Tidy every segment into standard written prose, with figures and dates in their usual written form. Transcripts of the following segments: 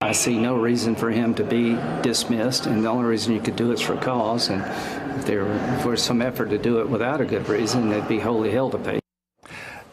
I see no reason for him to be dismissed, and the only reason you could do it is for cause. And if there was some effort to do it without a good reason, they'd be wholly hell to pay.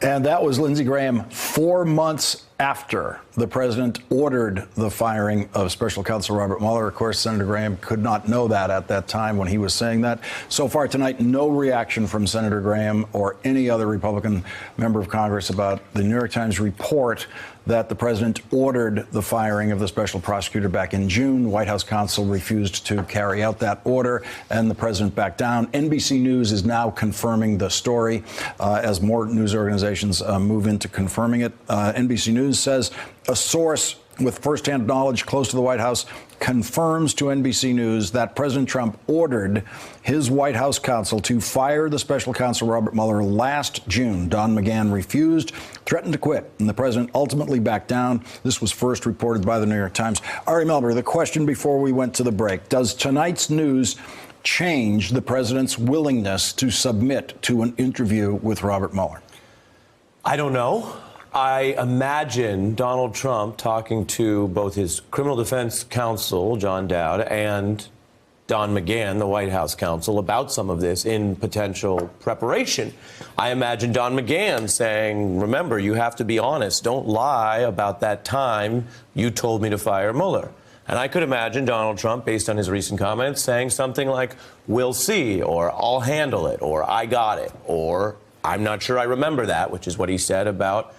And that was Lindsey Graham 4 months after the president ordered the firing of Special Counsel Robert Mueller. Of course, Senator Graham could not know that at that time when he was saying that. So far tonight, no reaction from Senator Graham or any other Republican member of Congress about the New York Times report that the president ordered the firing of the special prosecutor back in June. White House counsel refused to carry out that order, and the president backed down. NBC News is now confirming the story as more news organizations move into confirming it. NBC News says a source with firsthand knowledge close to the White House confirms to NBC News that President Trump ordered his White House counsel to fire the special counsel Robert Mueller last June. Don McGahn refused, threatened to quit, and the president ultimately backed down. This was first reported by the New York Times. Ari Melber, the question before we went to the break: does tonight's news change the president's willingness to submit to an interview with Robert Mueller? I don't know. I imagine Donald Trump talking to both his criminal defense counsel, John Dowd, and Don McGahn, the White House counsel, about some of this in potential preparation. I imagine Don McGahn saying, remember, you have to be honest. Don't lie about that time you told me to fire Mueller. And I could imagine Donald Trump, based on his recent comments, saying something like, we'll see, or I'll handle it, or I got it, or I'm not sure I remember that, which is what he said about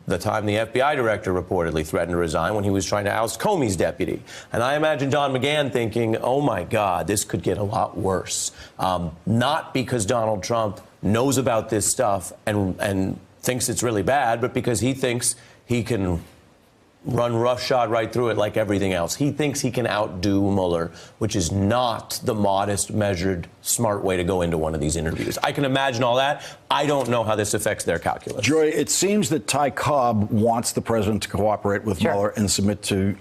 the time the FBI director reportedly threatened to resign when he was trying to oust Comey's deputy. And I imagine Don McGahn thinking, oh, my God, this could get a lot worse. Not because Donald Trump knows about this stuff and thinks it's really bad, but because he thinks he can run roughshod right through it like everything else. He thinks he can outdo Mueller, which is not the modest, measured, smart way to go into one of these interviews. I can imagine all that. I don't know how this affects their calculus. Joy, it seems that Ty Cobb wants the president to cooperate with Mueller and submit to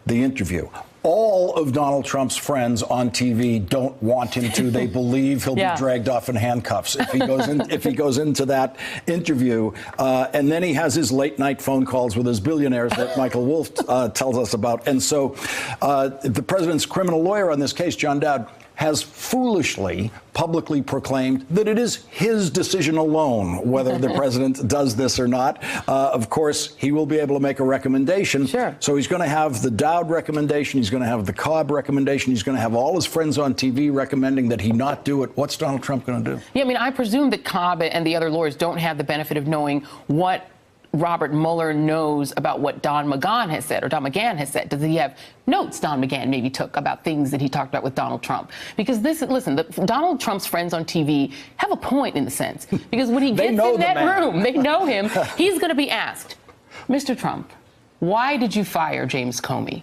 the interview. All of Donald Trump's friends on TV don't want him to. They believe he'll be dragged off in handcuffs if he goes into that interview. And then he has his late night phone calls with his billionaires that Michael Wolff tells us about. And so the president's criminal lawyer on this case, John Dowd, has foolishly publicly proclaimed that it is his decision alone whether the president does this or not. Of course, he will be able to make a recommendation. Sure. So he's going to have the Dowd recommendation. He's going to have the Cobb recommendation. He's going to have all his friends on TV recommending that he not do it. What's Donald Trump going to do? Yeah, I mean, I presume that Cobb and the other lawyers don't have the benefit of knowing what Robert Mueller knows about what Don McGahn has said, or Don McGahn has said. Does he have notes Don McGahn maybe took about things that he talked about with Donald Trump? Because listen, Donald Trump's friends on TV have a point in a sense. Because when he gets in that room, they know him, he's going to be asked, Mr. Trump, why did you fire James Comey?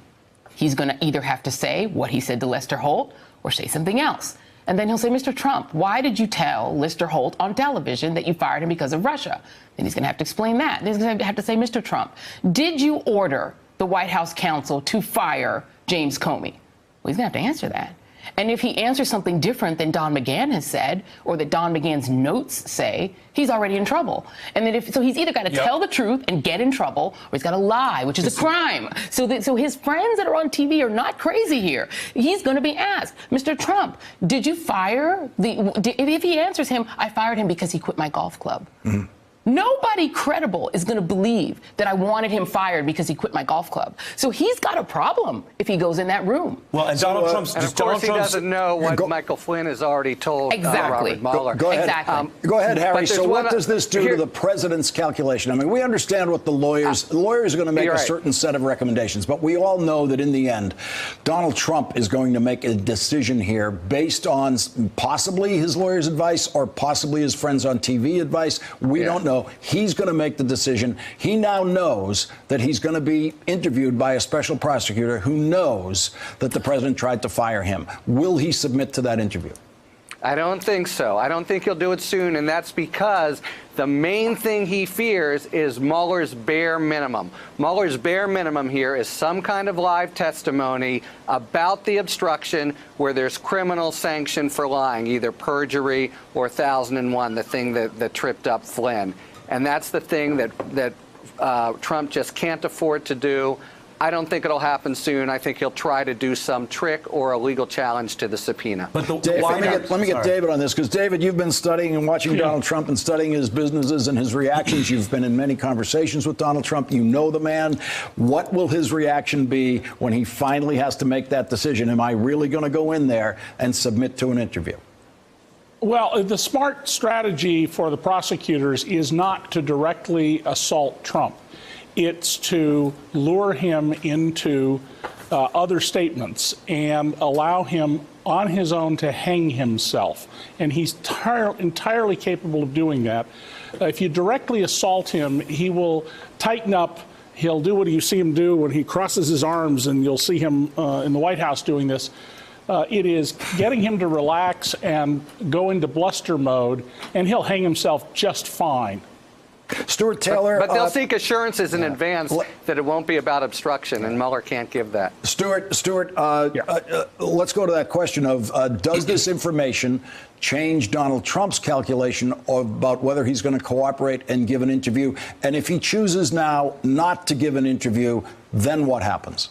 He's going to either have to say what he said to Lester Holt or say something else. And then he'll say, Mr. Trump, why did you tell Lester Holt on television that you fired him because of Russia? Then he's going to have to explain that. Then he's going to have to say, Mr. Trump, did you order the White House counsel to fire James Comey? Well, he's going to have to answer that. And if he answers something different than Don McGahn has said, or that Don McGahn's notes say, he's already in trouble. And then so he's either got to tell the truth and get in trouble, or he's got to lie, which is a crime. So his friends that are on TV are not crazy here. He's going to be asked, Mr. Trump, did you fire if he answers him, I fired him because he quit my golf club. Mm-hmm. Nobody credible is going to believe that I wanted him fired because he quit my golf club. So he's got a problem if he goes in that room. Well, and Donald Trump's... And of course he doesn't know what Michael Flynn has already told Robert Mueller. Go ahead. Exactly. Go ahead, Harry. So what does this do to the president's calculation? I mean, we understand what the lawyers are going to make a certain set of recommendations, but we all know that in the end, Donald Trump is going to make a decision here based on possibly his lawyer's advice or possibly his friends on TV advice. We don't know. He's going to make the decision. He now knows that he's going to be interviewed by a special prosecutor who knows that the president tried to fire him. Will he submit to that interview? I don't think so. I don't think he'll do it soon, and that's because the main thing he fears is Mueller's bare minimum. Mueller's bare minimum here is some kind of live testimony about the obstruction where there's criminal sanction for lying, either perjury or 1001, the thing that tripped up Flynn. And that's the thing that Trump just can't afford to do. I don't think it'll happen soon. I think he'll try to do some trick or a legal challenge to the subpoena. But Dave, let me get David on this, because David, you've been studying and watching Donald Trump and studying his businesses and his reactions. You've been in many conversations with Donald Trump. You know the man. What will his reaction be when he finally has to make that decision? Am I really going to go in there and submit to an interview? Well, the smart strategy for the prosecutors is not to directly assault Trump. It's to lure him into other statements and allow him on his own to hang himself. And he's entirely capable of doing that. If you directly assault him, he will tighten up. He'll do what you see him do when he crosses his arms, and you'll see him in the White House doing this. It is getting him to relax and go into bluster mode, and he'll hang himself just fine. Stuart Taylor. But they'll seek assurances in advance that it won't be about obstruction, and Mueller can't give that. Stuart, let's go to that question of does this information change Donald Trump's calculation about whether he's going to cooperate and give an interview? And if he chooses now not to give an interview, then what happens?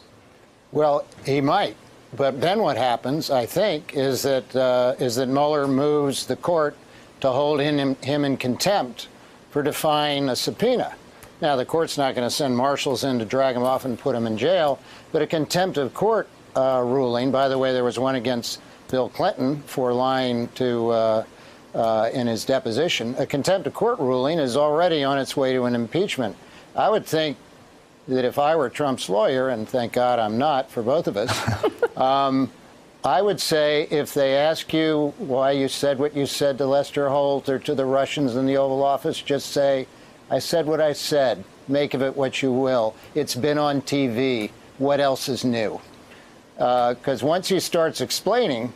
Well, he might. But then what happens, I think, is that Mueller moves the court to hold him in contempt for defying a subpoena. Now, the court's not going to send marshals in to drag him off and put him in jail, but a contempt of court ruling, by the way, there was one against Bill Clinton for lying to in his deposition. A contempt of court ruling is already on its way to an impeachment. I would think that if I were Trump's lawyer, and thank God I'm not for both of us, I would say if they ask you why you said what you said to Lester Holt or to the Russians in the Oval Office, just say, I said what I said. Make of it what you will. It's been on TV. What else is new? Because once he starts explaining,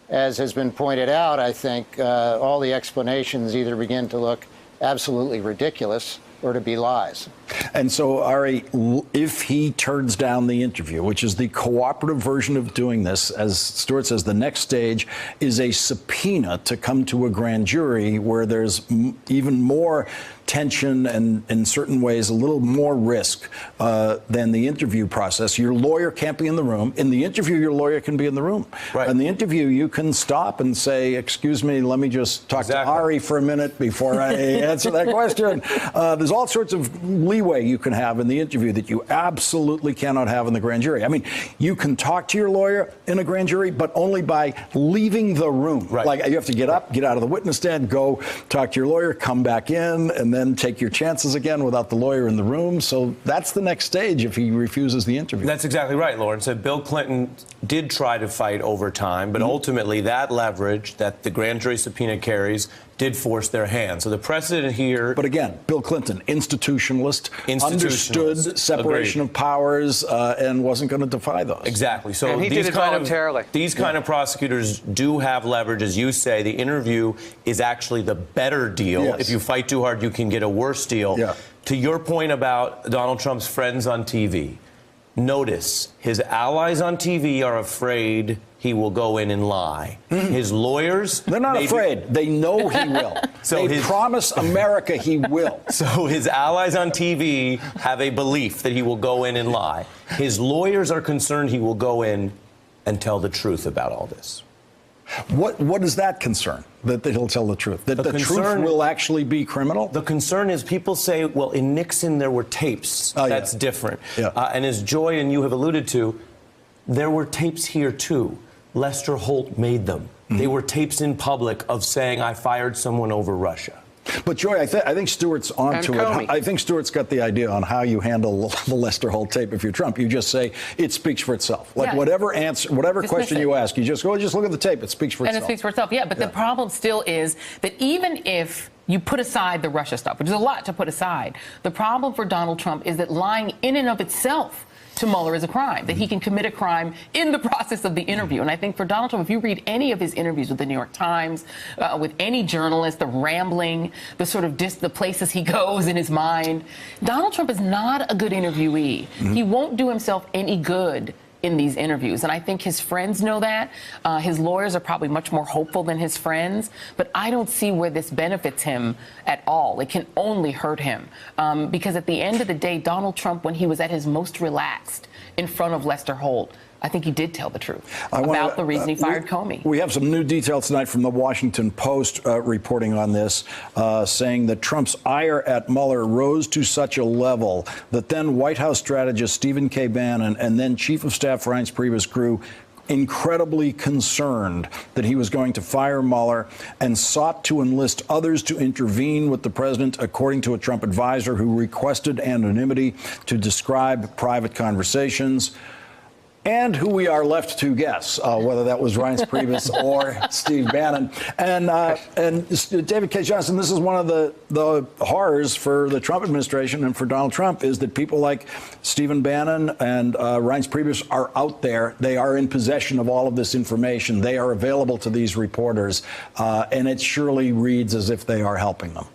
as has been pointed out, I think all the explanations either begin to look absolutely ridiculous or to be lies. And so, Ari, if he turns down the interview, which is the cooperative version of doing this, as Stuart says, the next stage is a subpoena to come to a grand jury where there's even more tension and, in certain ways, a little more risk than the interview process. Your lawyer can't be in the room. In the interview, your lawyer can be in the room. Right. In the interview, you can stop and say, excuse me, let me just talk to Ari for a minute before I answer that question. There's all sorts of leeway you can have in the interview that you absolutely cannot have in the grand jury. I mean, you can talk to your lawyer in a grand jury, but only by leaving the room. Right. Like, you have to get up, get out of the witness stand, go talk to your lawyer, come back in, and then take your chances again without the lawyer in the room. So that's the next stage if he refuses the interview. That's exactly right, Lauren. So Bill Clinton did try to fight over time, but ultimately that leverage that the grand jury subpoena carries did force their hand. So the precedent here... But again, Bill Clinton, institutionalist, understood separation of powers and wasn't going to defy those. Exactly. So and he did it voluntarily. These kind of prosecutors do have leverage. As you say, the interview is actually the better deal. Yes. If you fight too hard, you can get a worse deal. Yeah. To your point about Donald Trump's friends on TV, notice his allies on TV are afraid he will go in and lie. His lawyers... They're not afraid. They know he will. So they promise America he will. So his allies on TV have a belief that he will go in and lie. His lawyers are concerned he will go in and tell the truth about all this. What is that concern? That he'll tell the truth? That the truth will actually be criminal? The concern is people say, well, in Nixon there were tapes. That's different. Yeah. And as Joy and you have alluded to, there were tapes here too. Lester Holt made them. They were tapes in public of saying, I fired someone over Russia. But Joy, I think Stuart's onto it. I think Stuart's got the idea on how you handle the Lester Holt tape if you're Trump. You just say it speaks for itself. Like whatever answer, whatever question you ask, you just go, just look at the tape. It speaks for itself. And it speaks for itself. Yeah, but the problem still is that even if you put aside the Russia stuff, which is a lot to put aside, the problem for Donald Trump is that lying in and of itself to Mueller is a crime, that he can commit a crime in the process of the interview. And I think for Donald Trump, if you read any of his interviews with the New York Times, with any journalist, the rambling, the sort of the places he goes in his mind, Donald Trump is not a good interviewee. He won't do himself any good in these interviews. And I think his friends know that. His lawyers are probably much more hopeful than his friends. But I don't see where this benefits him at all. It can only hurt him. Because at the end of the day, Donald Trump, when he was at his most relaxed in front of Lester Holt, I think he did tell the truth about the reason he fired Comey. We have some new details tonight from the Washington Post reporting on this, saying that Trump's ire at Mueller rose to such a level that then White House strategist Stephen K. Bannon and then Chief of Staff Reince Priebus grew incredibly concerned that he was going to fire Mueller and sought to enlist others to intervene with the president, according to a Trump advisor who requested anonymity to describe private conversations. And who we are left to guess, whether that was Reince Priebus or Steve Bannon. And David K. Johnston, this is one of the horrors for the Trump administration and for Donald Trump, is that people like Stephen Bannon and Reince Priebus are out there. They are in possession of all of this information. They are available to these reporters. And it surely reads as if they are helping them.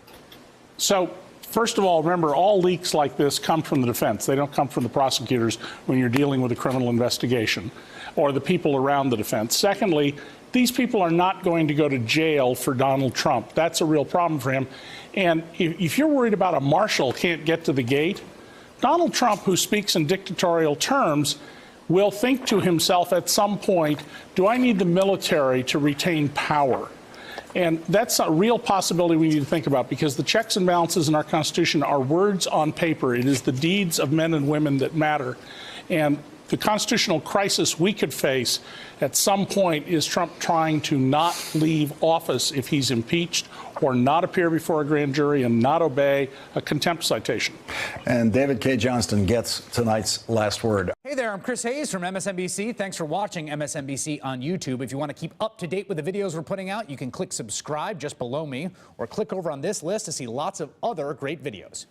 So, first of all, remember, all leaks like this come from the defense. They don't come from the prosecutors when you're dealing with a criminal investigation or the people around the defense. Secondly, these people are not going to go to jail for Donald Trump. That's a real problem for him. And if you're worried about a marshal can't get to the gate, Donald Trump, who speaks in dictatorial terms, will think to himself at some point, do I need the military to retain power? And that's a real possibility we need to think about, because the checks and balances in our Constitution are words on paper. It is the deeds of men and women that matter. And the constitutional crisis we could face at some point is Trump trying to not leave office if he's impeached, or not appear before a grand jury and not obey a contempt citation. And David K. Johnston gets tonight's last word. Hey there, I'm Chris Hayes from MSNBC. Thanks for watching MSNBC on YouTube. If you want to keep up to date with the videos we're putting out, you can click subscribe just below me, or click over on this list to see lots of other great videos.